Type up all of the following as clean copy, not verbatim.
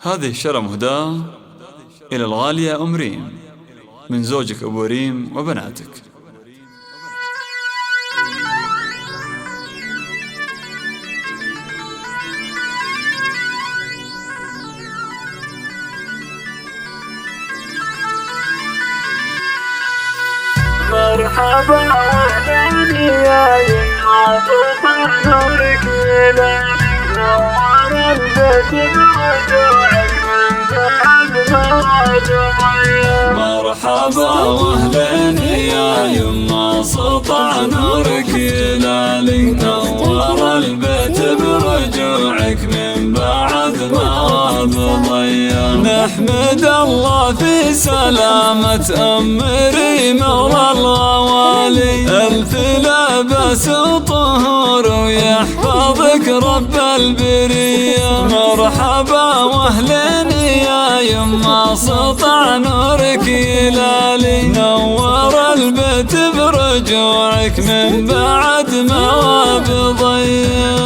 هذه الشرى مهداة إلى الغالية أم ريم من زوجك أبو ريم وبناتك. مرحبا أهلا يا عاطف نورك ليلاني نور البيت برجوعك من بعد ما دميا. مرحبا واهلا يا يما سطع نورك ليلاني نور البيت برجوعك من بعد ما ضيا. نحمد الله في سلامة أم ريم والغوالي ألف لبس طهور ويحفظك رب البرية. مرحبا واهلا يا يما سطع نورك يلالي نور البيت برجوعك من بعد ما بضيا.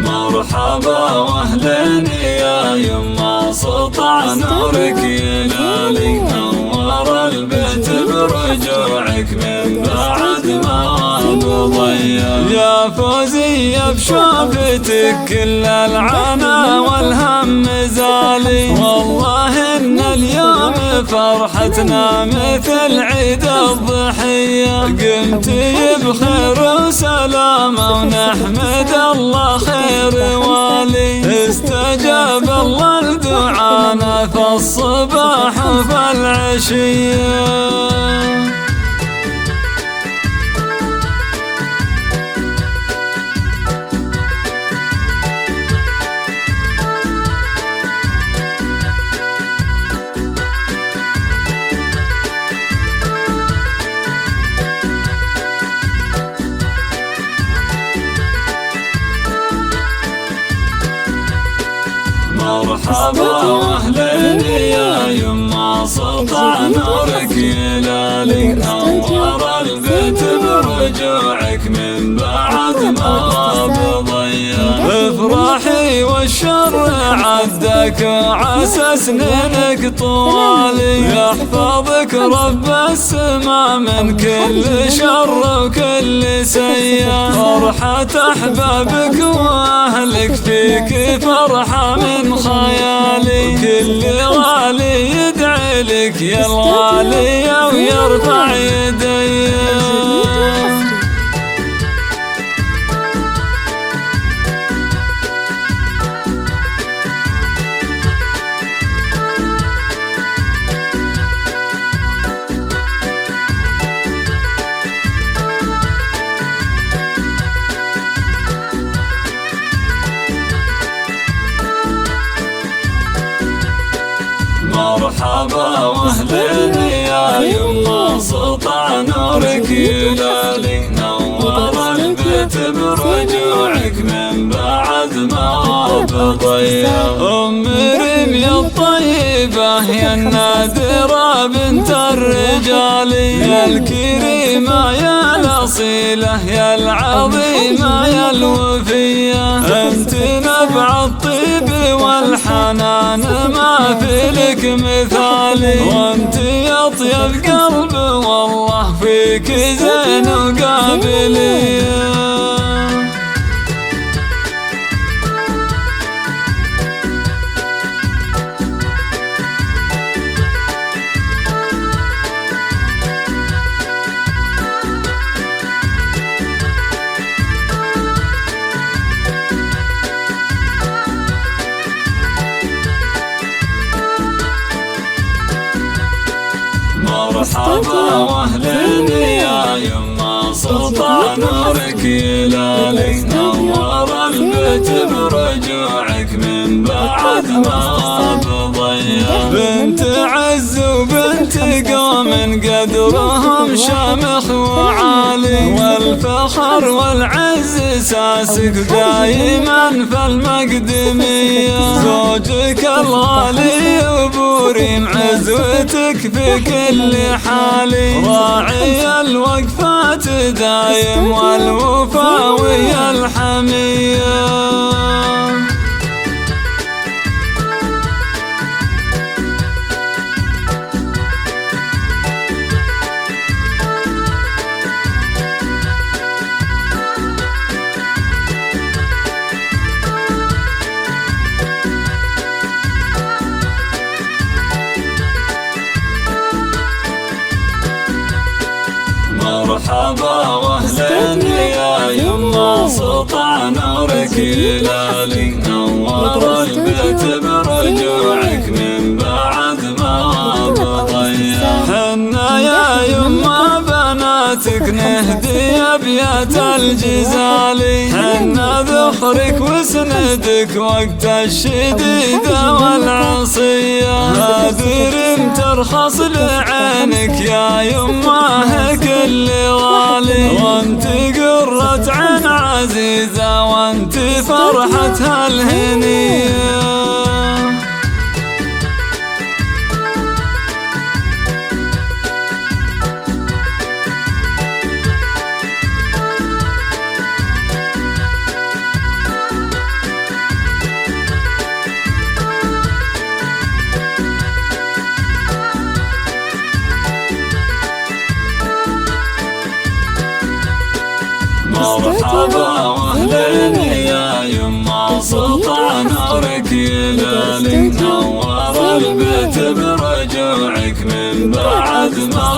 مرحبا واهلا يا يما سطع نورك يلالي نور البيت برجوعك من بعد ما بضيا. يا فوزية بشوفتك كل العنا والهم زالي والله ان اليوم فرحتنا مثل عيد الضحية. قمتي بخير وسلامة ونحمد الله خير والي استجاب الله لدعانا في الصباح وفي العشية. مرحبا واهلا يا يما سطع نورك يلالي نور البيت برجوعك من بعد ما بضيا. افرحي والشر عدك وعسى سنينك طوالي يحفظك رب السما من كل شر وكل سيئة. فرحة احبابك واهلك فيك فرحة من خيالي كل غالي يدعي لك يا الغالية ويرفع يديه. مرحبا واهلا يا يما سطع نورك يلالي نور البيت برجوعك من بعد ما بضيا. أم ريم يا الطيبة يا النادرة بنت الرجال يا الكريمة يا الأصيلة يا العظيمة يا الوفية. أنت نبع الطيب والحنان ما في لك مثالي وانت اطيب قلب والله فيك زين وقابليه. مرحبا واهلا يا يما سطع نورك يلالي نور البيت برجوعك من بعد ما بضيا. بنت عز وبنت قوم قدرهم شامخ وعالي، والفخر والعز ساسك دايما في المقدمية. زوجك الغالي أبو ريم عزوتك في كل حال، راعي الوقفات دايم والوفا ويا الحمية. مرحبا واهلا يا يما سطع نورك هلالي، نور البيت برجوعك من بعد ما بضيع. حنا يا يما بناتك نهدي ابيات الجزالي، حنا ذخرك وسندك وقت الشديدة والعصية. هادر ترخص لعينك يا يما كل غالي، وانت قرة عين عزيزة وانت فرحتها الهنية. مرحبا واهلا يا يما سطع نورك هلالي، نور البيت برجوعك من بعد ما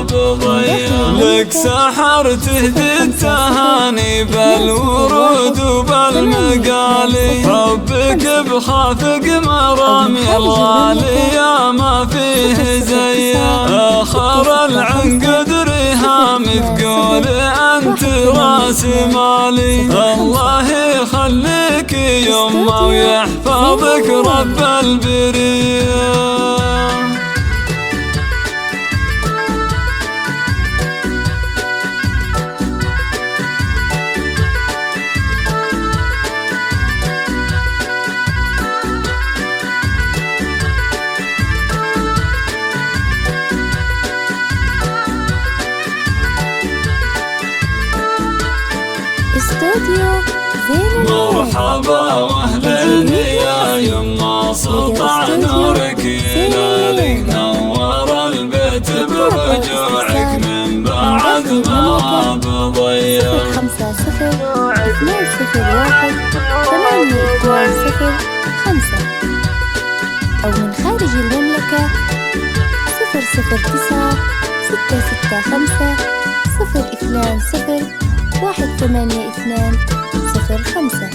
بضيع. لك سحر تهدي التهاني بالورود وبالمقالي، حبك بخافق مرامي الغالية ما فيه زيها. آخر العنقد ريهام تقول أنت راس مالي، الله يخليك يما ويحفظك رب البرية. مرحبا واهلا يا يما سطع نورك هلالي، نور البيت برجوعك من بعد ما بضيع. 50-201-820-5 أو من خارج المملكة 009-665-020-182-05.